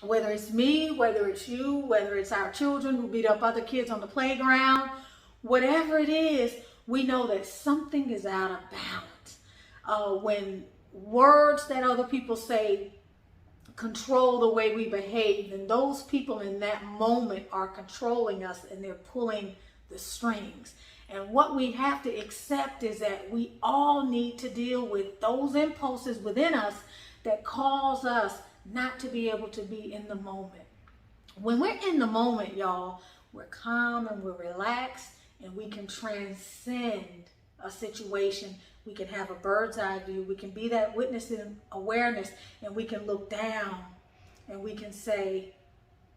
Whether it's me, whether it's you, whether it's our children who beat up other kids on the playground, whatever it is, we know that something is out of balance. When words that other people say control the way we behave, then those people in that moment are controlling us and they're pulling the strings. And what we have to accept is that we all need to deal with those impulses within us that cause us not to be able to be in the moment. When we're in the moment, y'all, we're calm and we're relaxed and we can transcend a situation. We can have a bird's eye view. We can be that witness in awareness, and we can look down and we can say,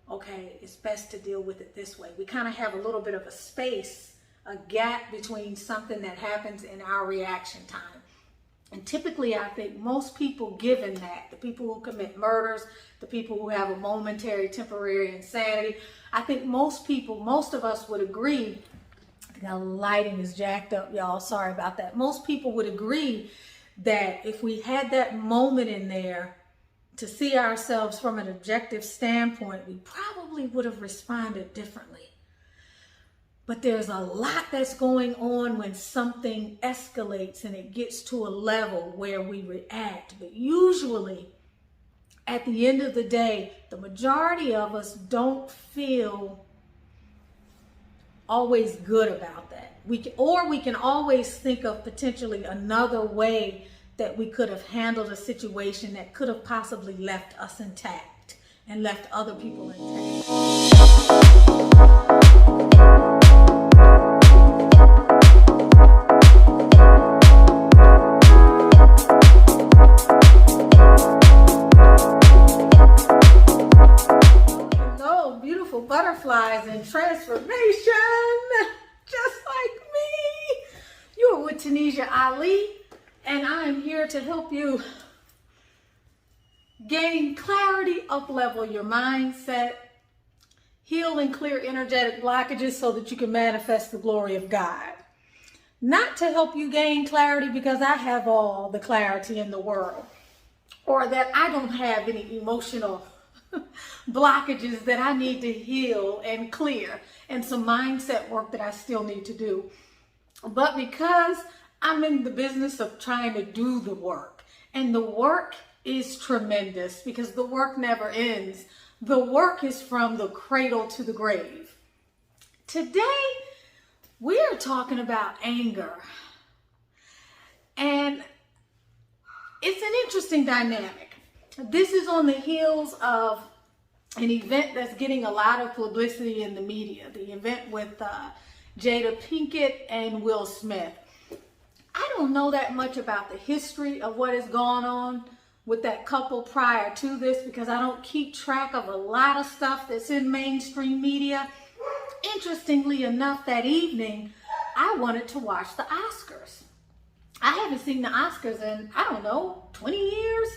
okay, it's best to deal with it this way. We kind of have a little bit of a space, a gap between something that happens in our reaction time. And typically, I think most people, given that, the people who commit murders, the people who have a momentary, temporary insanity, I think most of us would agree. I think our lighting is jacked up, y'all. Sorry about that. Most people would agree that if we had that moment in there to see ourselves from an objective standpoint, we probably would have responded differently. But there's a lot that's going on when something escalates and it gets to a level where we react. But usually, at the end of the day, the majority of us don't feel always good about that. We can always think of potentially another way that we could have handled a situation that could have possibly left us intact and left other people intact. Butterflies and transformation, just like me. You are with Tanisha Ali, and I am here to help you gain clarity, up-level your mindset, heal and clear energetic blockages so that you can manifest the glory of God. Not to help you gain clarity because I have all the clarity in the world, or that I don't have any emotional blockages that I need to heal and clear, and some mindset work that I still need to do. But because I'm in the business of trying to do the work, and the work is tremendous because the work never ends. The work is from the cradle to the grave. Today, we are talking about anger. And it's an interesting dynamic. This is on the heels of an event that's getting a lot of publicity in the media, the event with Jada Pinkett and Will Smith. I don't know that much about the history of what has gone on with that couple prior to this because I don't keep track of a lot of stuff that's in mainstream media. Interestingly enough, that evening, I wanted to watch the Oscars. I haven't seen the Oscars in, 20 years.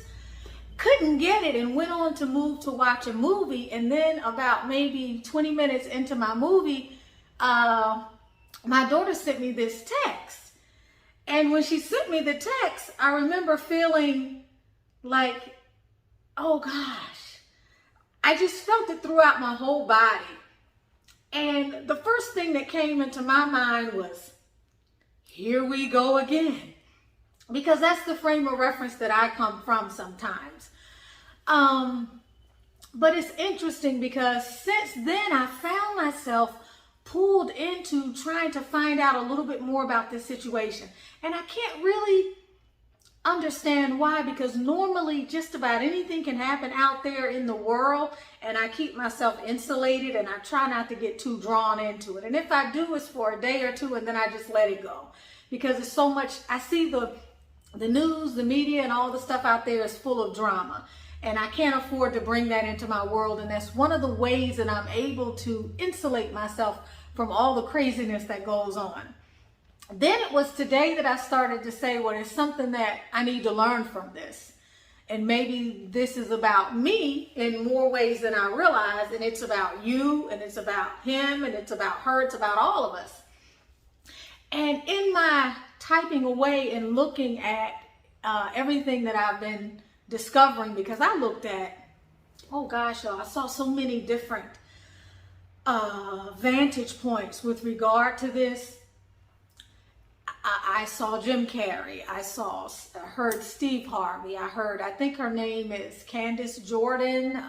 Couldn't get it and went on to move to watch a movie, and then about maybe 20 minutes into my movie, my daughter sent me this text. And when she sent me the text, I remember feeling like, oh gosh, I just felt it throughout my whole body. And the first thing that came into my mind was, here we go again. Because that's the frame of reference that I come from sometimes. But it's interesting because since then I found myself pulled into trying to find out a little bit more about this situation. And I can't really understand why, because normally just about anything can happen out there in the world, and I keep myself insulated and I try not to get too drawn into it. And if I do, it's for a day or two and then I just let it go. Because it's so much, I see the news, the media, and all the stuff out there is full of drama. And I can't afford to bring that into my world. And that's one of the ways that I'm able to insulate myself from all the craziness that goes on. Then it was today that I started to say, well, there's something that I need to learn from this. And maybe this is about me in more ways than I realize. And it's about you, and it's about him, and it's about her, it's about all of us. And in my typing away and looking at everything that I've been discovering, because I looked at oh gosh, y'all, I saw so many different vantage points with regard to this. I saw Jim Carrey. I heard Steve Harvey. I think her name is Candace Jordan,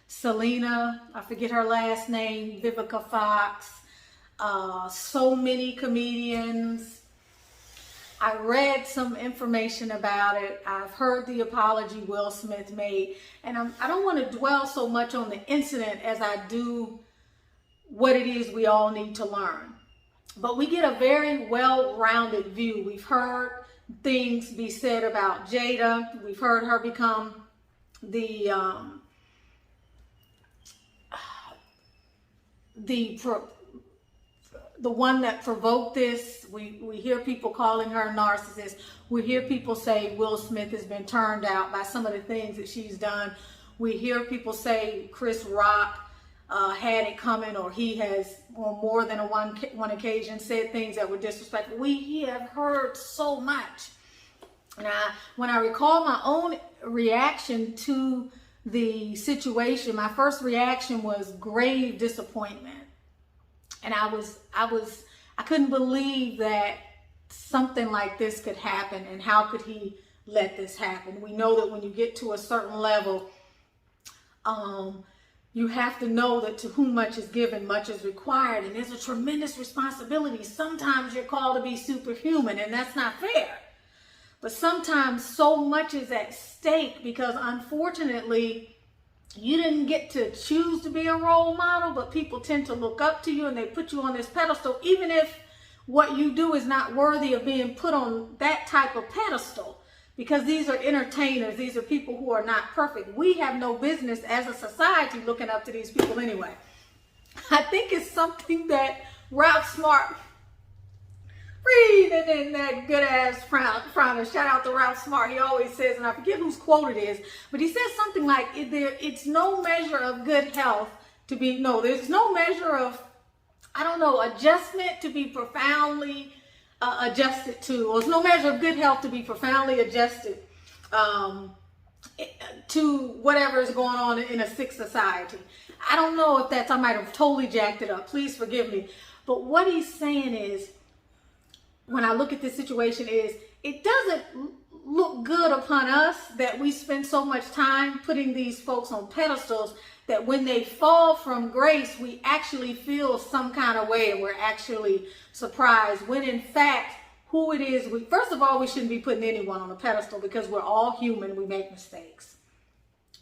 Selena, I forget her last name, Vivica Fox, so many comedians. I read some information about it. I've heard the apology Will Smith made, and I don't want to dwell so much on the incident as I do what it is we all need to learn. But we get a very well-rounded view. We've heard things be said about Jada. We've heard her become the one that provoked this. We hear people calling her a narcissist. We hear people say Will Smith has been turned out by some of the things that she's done. We hear people say Chris Rock had it coming, or he has on more than one occasion said things that were disrespectful. We have heard so much. And when I recall my own reaction to the situation, my first reaction was grave disappointment. And I couldn't believe that something like this could happen, and how could he let this happen? We know that when you get to a certain level, you have to know that to whom much is given, much is required. And there's a tremendous responsibility. Sometimes you're called to be superhuman, and that's not fair. But sometimes so much is at stake, because unfortunately, you didn't get to choose to be a role model, but people tend to look up to you and they put you on this pedestal, even if what you do is not worthy of being put on that type of pedestal. Because these are entertainers. These are people who are not perfect. We have no business as a society looking up to these people anyway. I think it's something that Ralph Smart, breathing in that good ass frowner. Shout out to Ralph Smart. He always says, and I forget whose quote it is, but he says something like, it's no measure of good health to be, no, there's no measure of, adjustment to be profoundly adjusted to, or it's no measure of good health to be profoundly adjusted to whatever is going on in a sick society. I don't know if I might have totally jacked it up. Please forgive me. But what he's saying is, when I look at this situation, is it doesn't look good upon us that we spend so much time putting these folks on pedestals, that when they fall from grace, we actually feel some kind of way, and we're actually surprised, when in fact, who it is, first of all, we shouldn't be putting anyone on a pedestal, because we're all human. We make mistakes.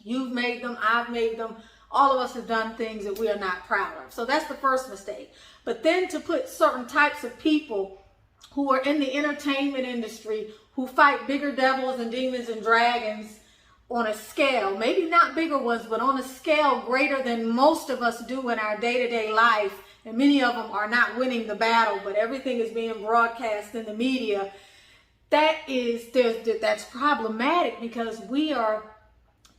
You've made them, I've made them. All of us have done things that we are not proud of. So that's the first mistake. But then to put certain types of people who are in the entertainment industry, who fight bigger devils and demons and dragons on a scale, maybe not bigger ones, but on a scale greater than most of us do in our day-to-day life, and many of them are not winning the battle, but everything is being broadcast in the media, that's problematic, because we are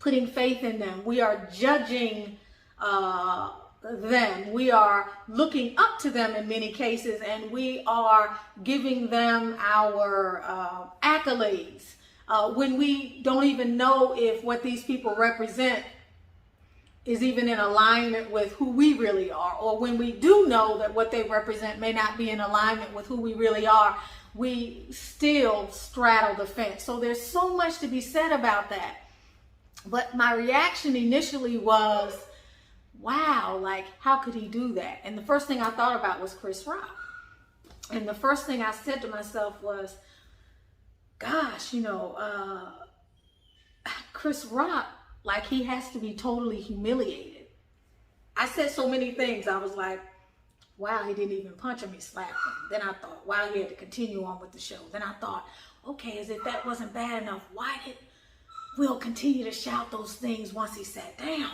putting faith in them. We are judging them. We are looking up to them in many cases, and we are giving them our accolades when we don't even know if what these people represent is even in alignment with who we really are, or when we do know that what they represent may not be in alignment with who we really are, we still straddle the fence. So there's so much to be said about that. But my reaction initially was, wow, like, how could he do that? And the first thing I thought about was Chris Rock. And the first thing I said to myself was, gosh, Chris Rock, like, he has to be totally humiliated. I said so many things. I was like, wow, he didn't even punch him, he slapped him. Then I thought, wow, he had to continue on with the show. Then I thought, okay, as if that wasn't bad enough, why did Will continue to shout those things once he sat down?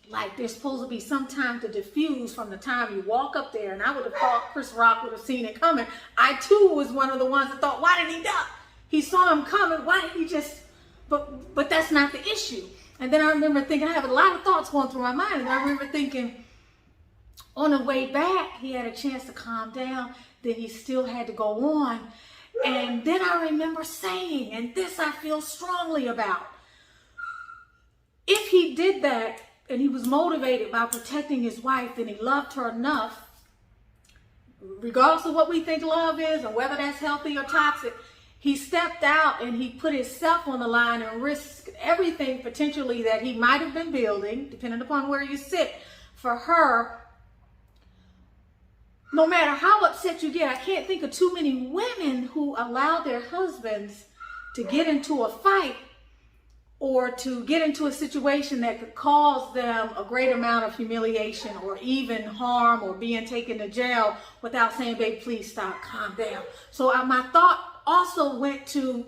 Like, there's supposed to be some time to diffuse from the time you walk up there. And I would have thought Chris Rock would have seen it coming. I too was one of the ones that thought, why didn't he duck? He saw him coming. Why didn't he just, but that's not the issue. And then I remember thinking, I have a lot of thoughts going through my mind. And I remember thinking, on the way back, he had a chance to calm down. Then he still had to go on. And then I remember saying, and this I feel strongly about, if he did that and he was motivated by protecting his wife and he loved her enough, regardless of what we think love is and whether that's healthy or toxic, he stepped out and he put himself on the line and risked everything potentially that he might have been building, depending upon where you sit, for her. No matter how upset you get, I can't think of too many women who allow their husbands to get into a fight or to get into a situation that could cause them a great amount of humiliation or even harm or being taken to jail without saying, babe, please stop, calm down. So my thought also went to,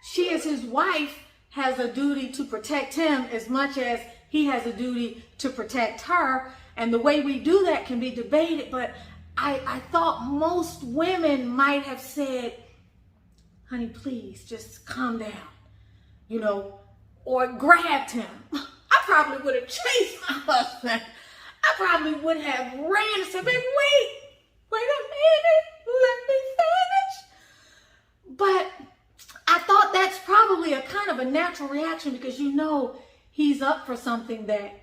she as his wife has a duty to protect him as much as he has a duty to protect her. And the way we do that can be debated, but I thought most women might have said, honey, please just calm down, you know, or grabbed him. I probably would have chased my husband. I probably would have ran and said, baby, wait a minute, let me finish. But I thought that's probably a kind of a natural reaction because you know he's up for something that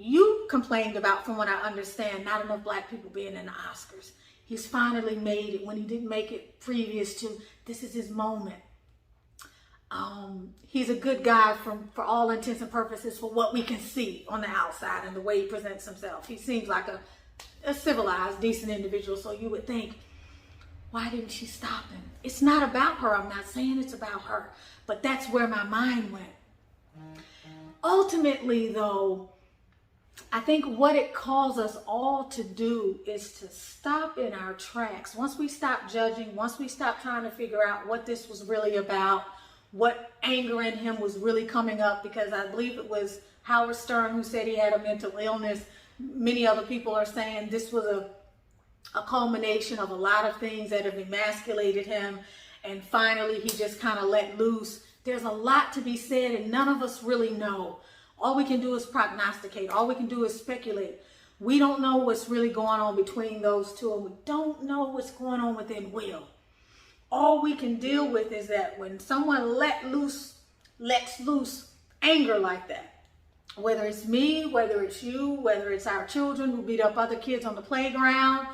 you complained about, from what I understand, not enough black people being in the Oscars. He's finally made it when he didn't make it previous to. This is his moment. He's a good guy for all intents and purposes for what we can see on the outside and the way he presents himself. He seems like a civilized, decent individual. So you would think, why didn't she stop him? It's not about her. I'm not saying it's about her, but that's where my mind went. Ultimately, though, I think what it calls us all to do is to stop in our tracks. Once we stop judging, once we stop trying to figure out what this was really about, what anger in him was really coming up, because I believe it was Howard Stern who said he had a mental illness. Many other people are saying this was a culmination of a lot of things that have emasculated him, and finally he just kind of let loose. There's a lot to be said and none of us really know. All we can do is prognosticate. All we can do is speculate. We don't know what's really going on between those two, and we don't know what's going on within Will. All we can deal with is that when someone lets loose anger like that, whether it's me, whether it's you, whether it's our children who beat up other kids on the playground,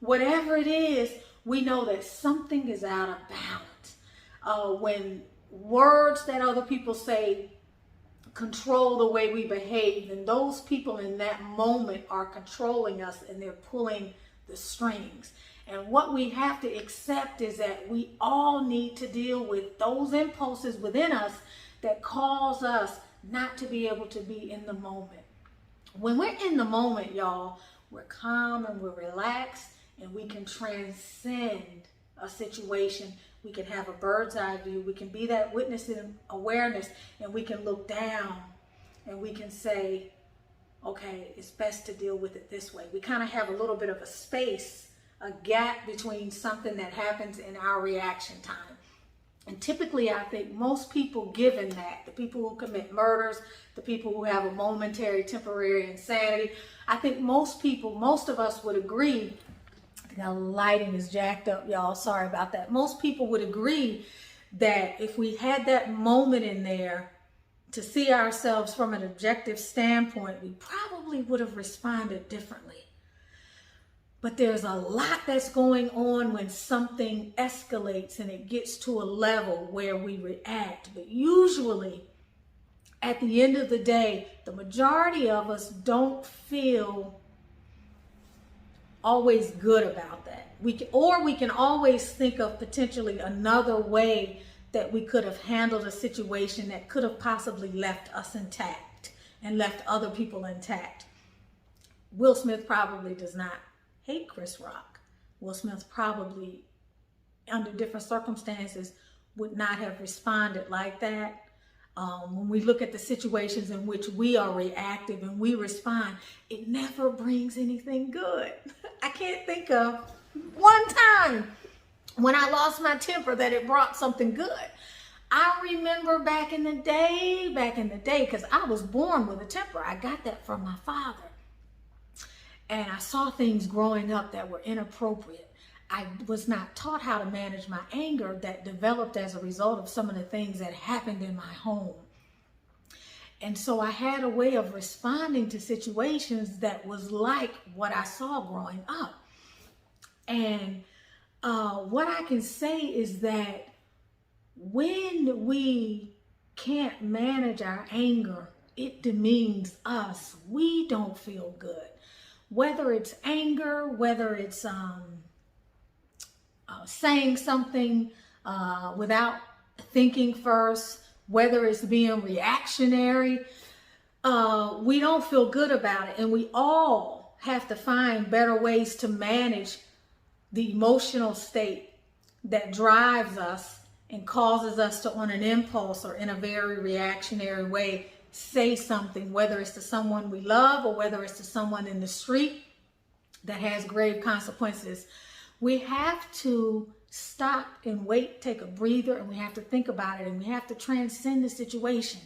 whatever it is, we know that something is out of balance. When words that other people say control the way we behave, and those people in that moment are controlling us and they're pulling the strings. And what we have to accept is that we all need to deal with those impulses within us that cause us not to be able to be in the moment. When we're in the moment, y'all, we're calm and we're relaxed and we can transcend a situation. We can have a bird's eye view. We can be that witness in awareness, and we can look down and we can say, okay, it's best to deal with it this way. We kind of have a little bit of a space, a gap between something that happens in our reaction time. And typically, I think most people, given that, the people who commit murders, the people who have a momentary, temporary insanity, I think most of us would agree. The lighting is jacked up, y'all. Sorry about that. Most people would agree that if we had that moment in there to see ourselves from an objective standpoint, we probably would have responded differently. But there's a lot that's going on when something escalates and it gets to a level where we react. But usually, at the end of the day, the majority of us don't feel always good about that. We can always think of potentially another way that we could have handled a situation that could have possibly left us intact and left other people intact. Will Smith probably does not hate Chris Rock. Will Smith probably, under different circumstances, would not have responded like that. When we look at the situations in which we are reactive and we respond, it never brings anything good. I can't think of one time when I lost my temper that it brought something good. I remember back in the day, because I was born with a temper. I got that from my father. And I saw things growing up that were inappropriate. I was not taught how to manage my anger that developed as a result of some of the things that happened in my home. And so I had a way of responding to situations that was like what I saw growing up. And what I can say is that when we can't manage our anger, it demeans us. We don't feel good. Whether it's anger, whether it's saying something without thinking first, whether it's being reactionary, we don't feel good about it. And we all have to find better ways to manage the emotional state that drives us and causes us to, on an impulse or in a very reactionary way, say something, whether it's to someone we love or whether it's to someone in the street that has grave consequences. We have to stop and wait, take a breather, and we have to think about it, and we have to transcend the situation.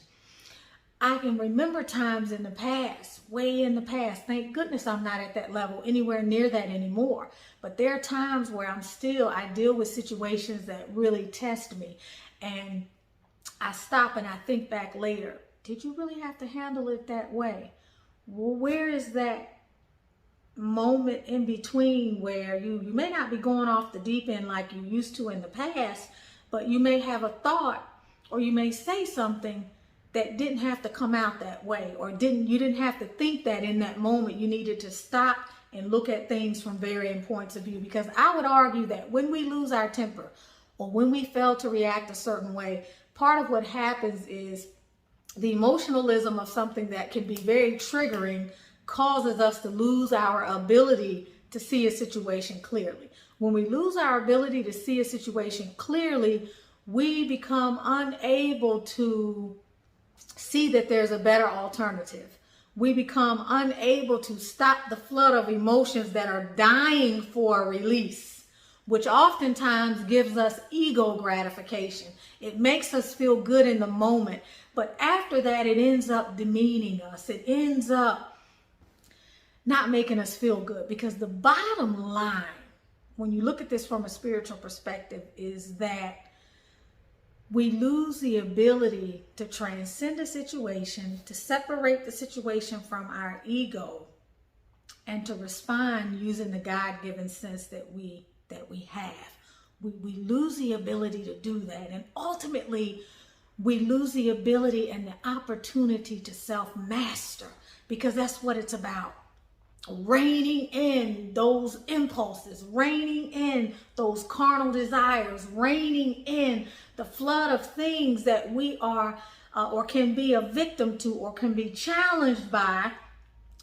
I can remember times in the past, way in the past, thank goodness I'm not at that level, anywhere near that anymore. But there are times where I deal with situations that really test me. And I stop and I think back later, did you really have to handle it that way? Well, where is that moment in between where you may not be going off the deep end like you used to in the past, but you may have a thought or you may say something that didn't have to come out that way, or you didn't have to think that in that moment. You needed to stop and look at things from varying points of view. Because I would argue that when we lose our temper or when we fail to react a certain way, part of what happens is the emotionalism of something that can be very triggering causes us to lose our ability to see a situation clearly. When we lose our ability to see a situation clearly, we become unable to see that there's a better alternative. We become unable to stop the flood of emotions that are dying for a release, which oftentimes gives us ego gratification. It makes us feel good in the moment, but after that, it ends up demeaning us. It ends up not making us feel good, because the bottom line, when you look at this from a spiritual perspective, is that we lose the ability to transcend a situation, to separate the situation from our ego, and to respond using the God-given sense that we have. We lose the ability to do that, and ultimately we lose the ability and the opportunity to self-master, because that's what it's about. Reining in those impulses, reining in those carnal desires, reining in the flood of things that we are or can be a victim to, or can be challenged by,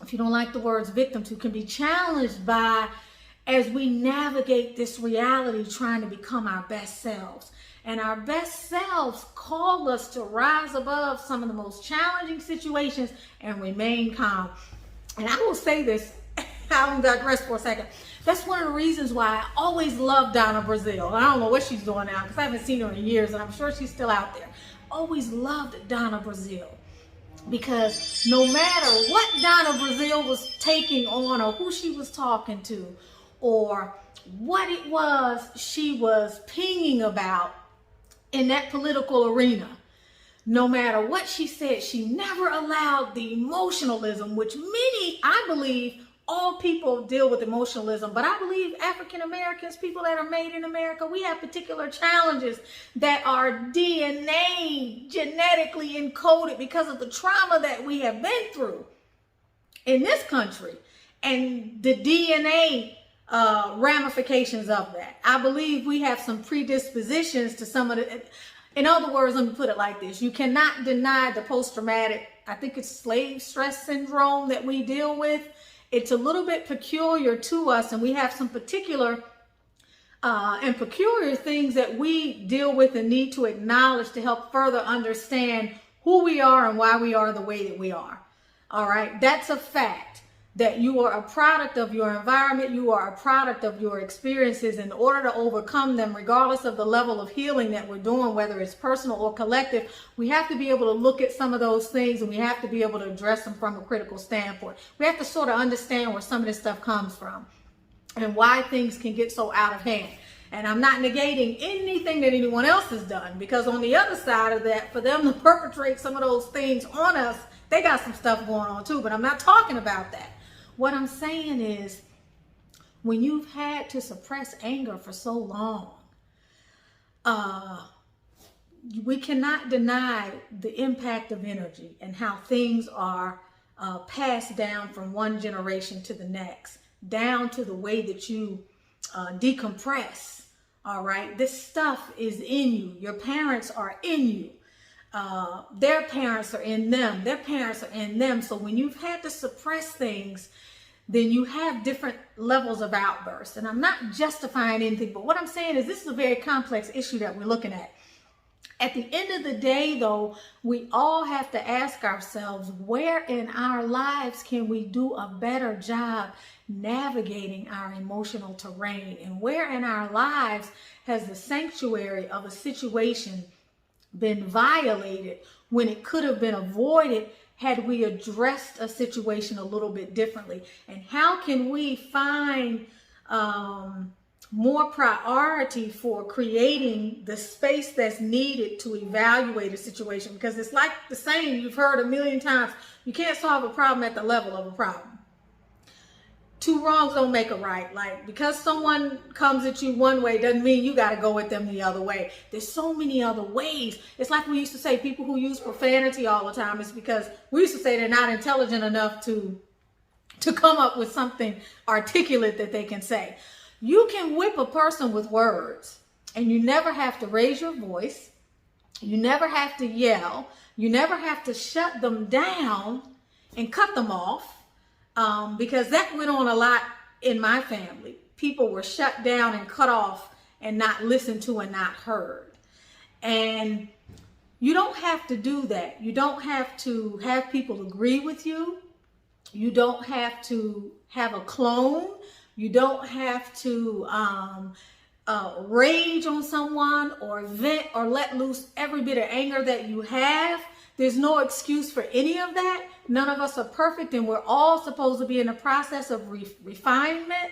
if you don't like the words victim to, can be challenged by as we navigate this reality trying to become our best selves. And our best selves call us to rise above some of the most challenging situations and remain calm. And I will say this, I'll digress for a second. That's one of the reasons why I always love Donna Brazile. I don't know what she's doing now, because I haven't seen her in years, and I'm sure she's still out there. Always loved Donna Brazile, because no matter what Donna Brazile was taking on, or who she was talking to, or what it was she was pinging about in that political arena, no matter what she said, she never allowed the emotionalism, which many, I believe, all people deal with emotionalism, but I believe African Americans, people that are made in America, we have particular challenges that are DNA genetically encoded because of the trauma that we have been through in this country and the DNA ramifications of that. I believe we have some predispositions to some of the, in other words, let me put it like this. You cannot deny the post-traumatic, I think it's slave stress syndrome that we deal with. It's a little bit peculiar to us, and we have some particular and peculiar things that we deal with and need to acknowledge to help further understand who we are and why we are the way that we are. All right, that's a fact. That you are a product of your environment, you are a product of your experiences. In order to overcome them, regardless of the level of healing that we're doing, whether it's personal or collective, we have to be able to look at some of those things, and we have to be able to address them from a critical standpoint. We have to sort of understand where some of this stuff comes from and why things can get so out of hand. And I'm not negating anything that anyone else has done, because on the other side of that, for them to perpetrate some of those things on us, they got some stuff going on too, but I'm not talking about that. What I'm saying is, when you've had to suppress anger for so long, we cannot deny the impact of energy and how things are passed down from one generation to the next, down to the way that you decompress. All right, this stuff is in you. Your parents are in you. Their parents are in them. Their parents are in them. So when you've had to suppress things, then you have different levels of outbursts. And I'm not justifying anything, but what I'm saying is this is a very complex issue that we're looking at. At the end of the day, though, we all have to ask ourselves, where in our lives can we do a better job navigating our emotional terrain? And where in our lives has the sanctuary of a situation been violated when it could have been avoided had we addressed a situation a little bit differently? And how can we find more priority for creating the space that's needed to evaluate a situation? Because it's like the saying you've heard a million times: you can't solve a problem at the level of a problem. Two wrongs don't make a right. Like, because someone comes at you one way doesn't mean you got to go at them the other way. There's so many other ways. It's like we used to say, people who use profanity all the time, it's because we used to say they're not intelligent enough to come up with something articulate that they can say. You can whip a person with words, and you never have to raise your voice. You never have to yell. You never have to shut them down and cut them off. Because that went on a lot in my family. People were shut down and cut off and not listened to and not heard. And you don't have to do that. You don't have to have people agree with you. You don't have to have a clone. You don't have to rage on someone or vent or let loose every bit of anger that you have. There's no excuse for any of that. None of us are perfect, and we're all supposed to be in the process of refinement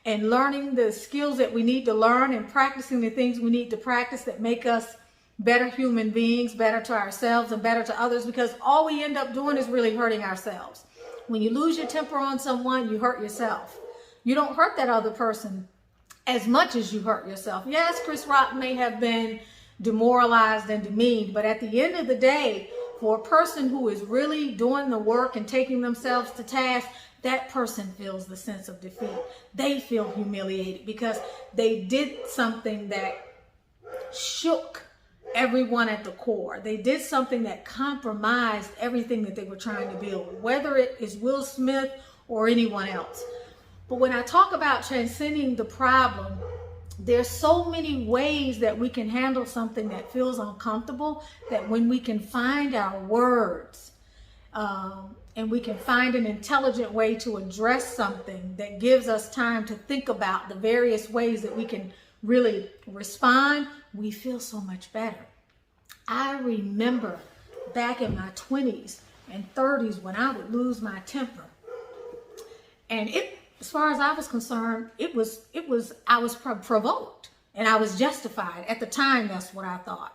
and learning the skills that we need to learn and practicing the things we need to practice that make us better human beings, better to ourselves and better to others, because all we end up doing is really hurting ourselves. When you lose your temper on someone, you hurt yourself. You don't hurt that other person as much as you hurt yourself. Yes, Chris Rock may have been demoralized and demeaned, but at the end of the day, for a person who is really doing the work and taking themselves to task, that person feels the sense of defeat. They feel humiliated because they did something that shook everyone at the core. They did something that compromised everything that they were trying to build, whether it is Will Smith or anyone else. But when I talk about transcending the problem, there's so many ways that we can handle something that feels uncomfortable, that when we can find our words and we can find an intelligent way to address something that gives us time to think about the various ways that we can really respond, we feel so much better. I remember back in my 20s and 30s when I would lose my temper, and as far as I was concerned, I was provoked and I was justified. At the time, that's what I thought.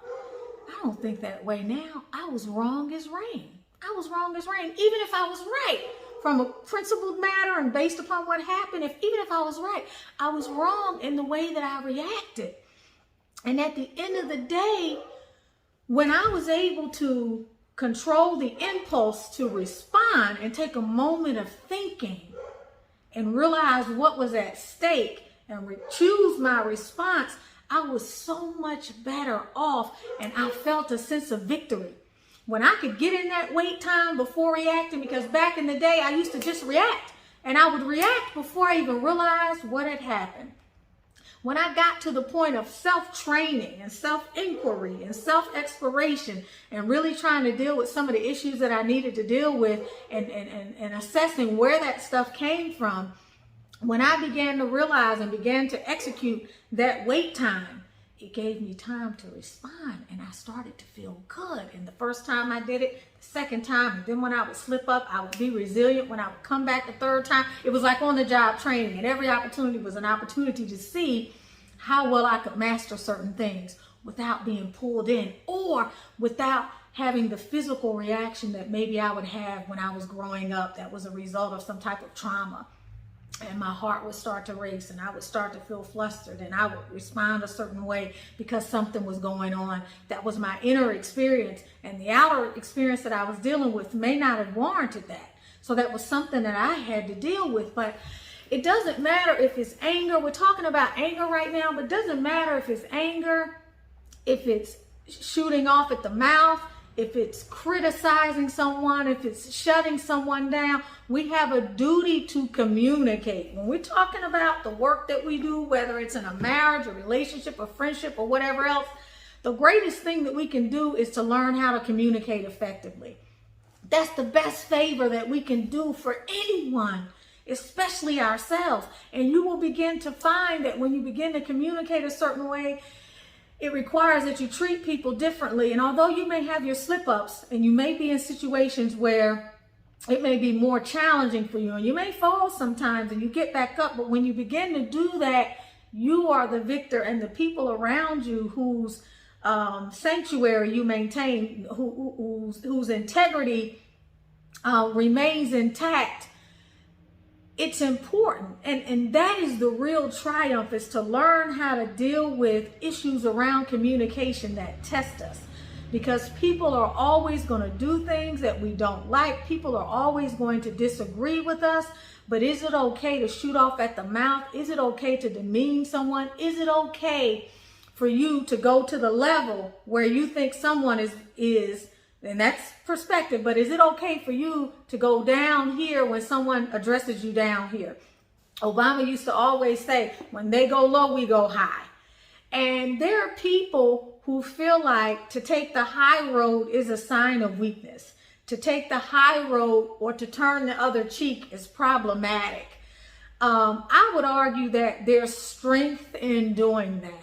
I don't think that way now. I was wrong as rain. I was wrong as rain. Even if I was right from a principled matter and based upon what happened, even if I was right, I was wrong in the way that I reacted. And at the end of the day, when I was able to control the impulse to respond and take a moment of thinking and realize what was at stake and choose my response, I was so much better off, and I felt a sense of victory. When I could get in that wait time before reacting, because back in the day I used to just react, and I would react before I even realized what had happened. When I got to the point of self-training and self-inquiry and self-exploration and really trying to deal with some of the issues that I needed to deal with and assessing where that stuff came from, when I began to realize and began to execute that wait time, it gave me time to respond, and I started to feel good. And the first time I did it, the second time, and then when I would slip up, I would be resilient. When I would come back the third time, it was like on the job training, and every opportunity was an opportunity to see how well I could master certain things without being pulled in, or without having the physical reaction that maybe I would have when I was growing up that was a result of some type of trauma. And my heart would start to race, and I would start to feel flustered, and I would respond a certain way because something was going on. That was my inner experience, and the outer experience that I was dealing with may not have warranted that. So that was something that I had to deal with. But it doesn't matter if it's anger. We're talking about anger right now, but it doesn't matter if it's anger, if it's shooting off at the mouth, if it's criticizing someone, if it's shutting someone down. We have a duty to communicate. When we're talking about the work that we do, whether it's in a marriage, a relationship, a friendship, or whatever else, the greatest thing that we can do is to learn how to communicate effectively. That's the best favor that we can do for anyone, especially ourselves. And you will begin to find that when you begin to communicate a certain way, it requires that you treat people differently. And although you may have your slip-ups, and you may be in situations where it may be more challenging for you, and you may fall sometimes and you get back up, but when you begin to do that, you are the victor, and the people around you whose sanctuary you maintain, whose integrity remains intact, it's important. And that is the real triumph, is to learn how to deal with issues around communication that test us. Because people are always going to do things that we don't like. People are always going to disagree with us. But is it okay to shoot off at the mouth? Is it okay to demean someone? Is it okay for you to go to the level where you think someone is, and that's perspective, but is it okay for you to go down here when someone addresses you down here? Obama used to always say, when they go low, we go high. And there are people who feel like to take the high road is a sign of weakness. To take the high road or to turn the other cheek is problematic. I would argue that there's strength in doing that.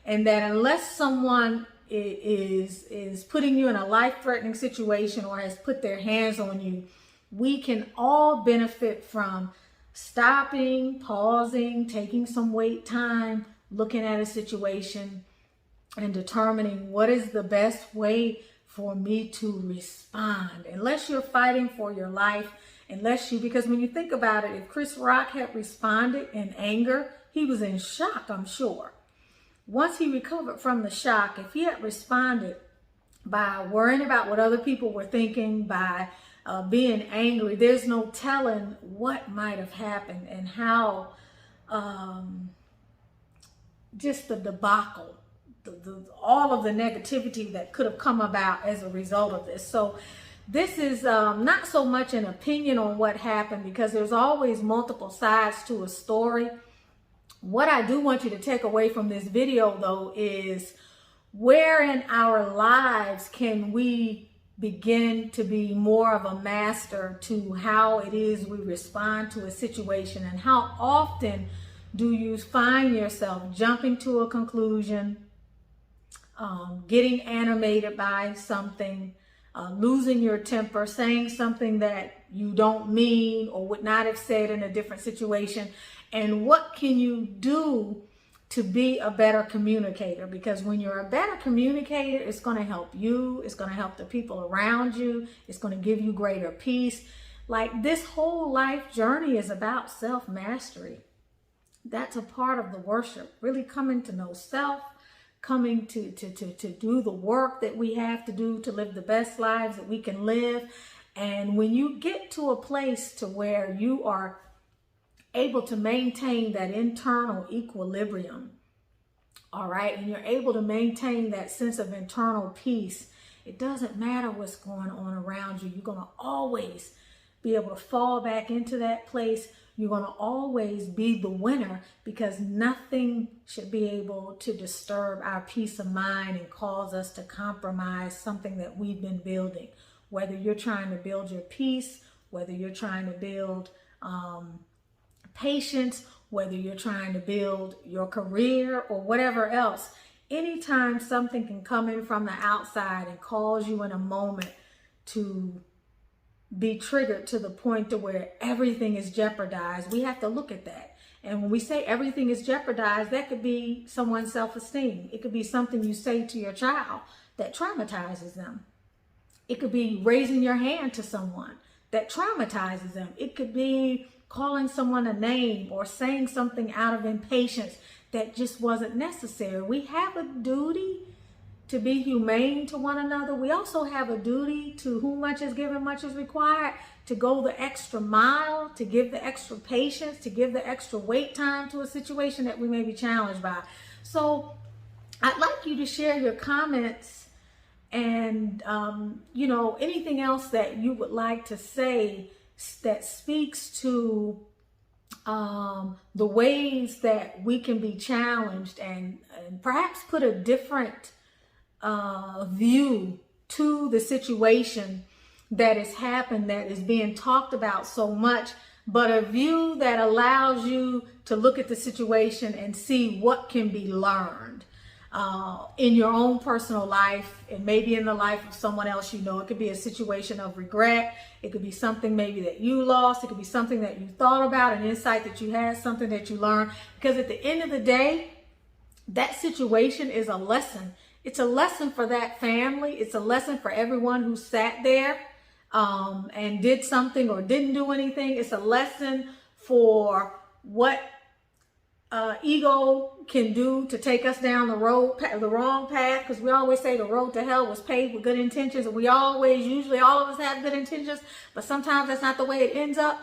And that unless someone is putting you in a life-threatening situation or has put their hands on you, we can all benefit from stopping, pausing, taking some wait time, looking at a situation and determining what is the best way for me to respond. Unless you're fighting for your life, because when you think about it, if Chris Rock had responded in anger, he was in shock, I'm sure. Once he recovered from the shock, if he had responded by worrying about what other people were thinking, by being angry, there's no telling what might have happened and how just the debacle, all of the negativity that could have come about as a result of this. So this is not so much an opinion on what happened, because there's always multiple sides to a story. What I do want you to take away from this video, though, is where in our lives can we begin to be more of a master to how it is we respond to a situation, and how often do you find yourself jumping to a conclusion, getting animated by something, losing your temper, saying something that you don't mean or would not have said in a different situation. And what can you do to be a better communicator? Because when you're a better communicator, it's going to help you. It's going to help the people around you. It's going to give you greater peace. Like, this whole life journey is about self-mastery. That's a part of the worship. Really coming to know self, coming to do the work that we have to do to live the best lives that we can live. And when you get to a place to where you are able to maintain that internal equilibrium, all right, and you're able to maintain that sense of internal peace, it doesn't matter what's going on around you. You're going to always be able to fall back into that place. You're going to always be the winner, because nothing should be able to disturb our peace of mind and cause us to compromise something that we've been building. Whether you're trying to build your peace, whether you're trying to build patience, whether you're trying to build your career or whatever else, anytime something can come in from the outside and cause you in a moment to be triggered to the point to where everything is jeopardized, we have to look at that. And when we say everything is jeopardized, that could be someone's self-esteem. It could be something you say to your child that traumatizes them. It could be raising your hand to someone that traumatizes them. It could be calling someone a name or saying something out of impatience that just wasn't necessary. We have a duty to be humane to one another. We also have a duty to whom much is given, much is required, to go the extra mile, to give the extra patience, to give the extra wait time to a situation that we may be challenged by. So I'd like you to share your comments and, anything else that you would like to say that speaks to the ways that we can be challenged and perhaps put a different view to the situation that has happened, that is being talked about so much, but a view that allows you to look at the situation and see what can be learned in your own personal life and maybe in the life of someone else. It could be a situation of regret. It could be something maybe that you lost. It could be something that you thought about, an insight that you had, something that you learned. Because at the end of the day, that situation is a lesson. It's a lesson for that family. It's a lesson for everyone who sat there and did something or didn't do anything. It's a lesson for what ego can do to take us down the wrong path, because we always say the road to hell was paved with good intentions, and usually all of us have good intentions, but sometimes that's not the way it ends up.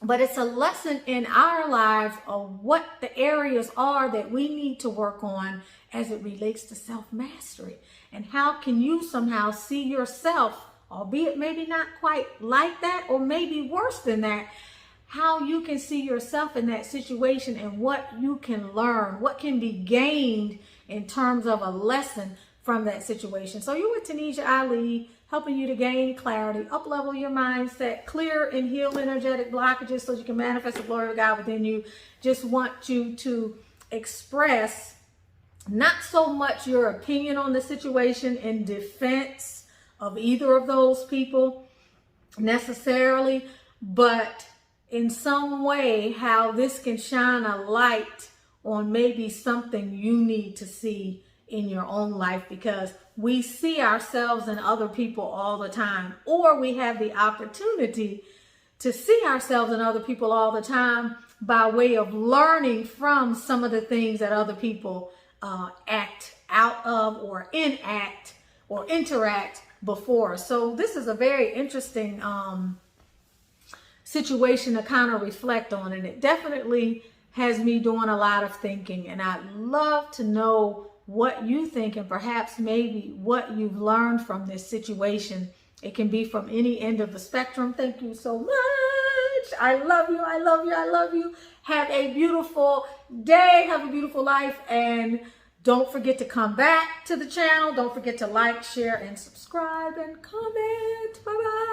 But it's a lesson in our lives of what the areas are that we need to work on as it relates to self-mastery. And how can you somehow see yourself, albeit maybe not quite like that, or maybe worse than that, how you can see yourself in that situation and what you can learn, what can be gained in terms of a lesson from that situation. So you're with Tanisha Ali, helping you to gain clarity, up-level your mindset, clear and heal energetic blockages so you can manifest the glory of God within you. Just want you to express not so much your opinion on the situation in defense of either of those people necessarily, but in some way how this can shine a light on maybe something you need to see in your own life, because we see ourselves in other people all the time, or we have the opportunity to see ourselves in other people all the time by way of learning from some of the things that other people act out of or enact or interact before. So this is a very interesting situation to kind of reflect on, and it definitely has me doing a lot of thinking, and I'd love to know what you think and perhaps maybe what you've learned from this situation. It can be from any end of the spectrum. Thank you so much. I love you. I love you. I love you. Have a beautiful day. Have a beautiful life. And don't forget to come back to the channel. Don't forget to like, share, and subscribe and comment. Bye-bye.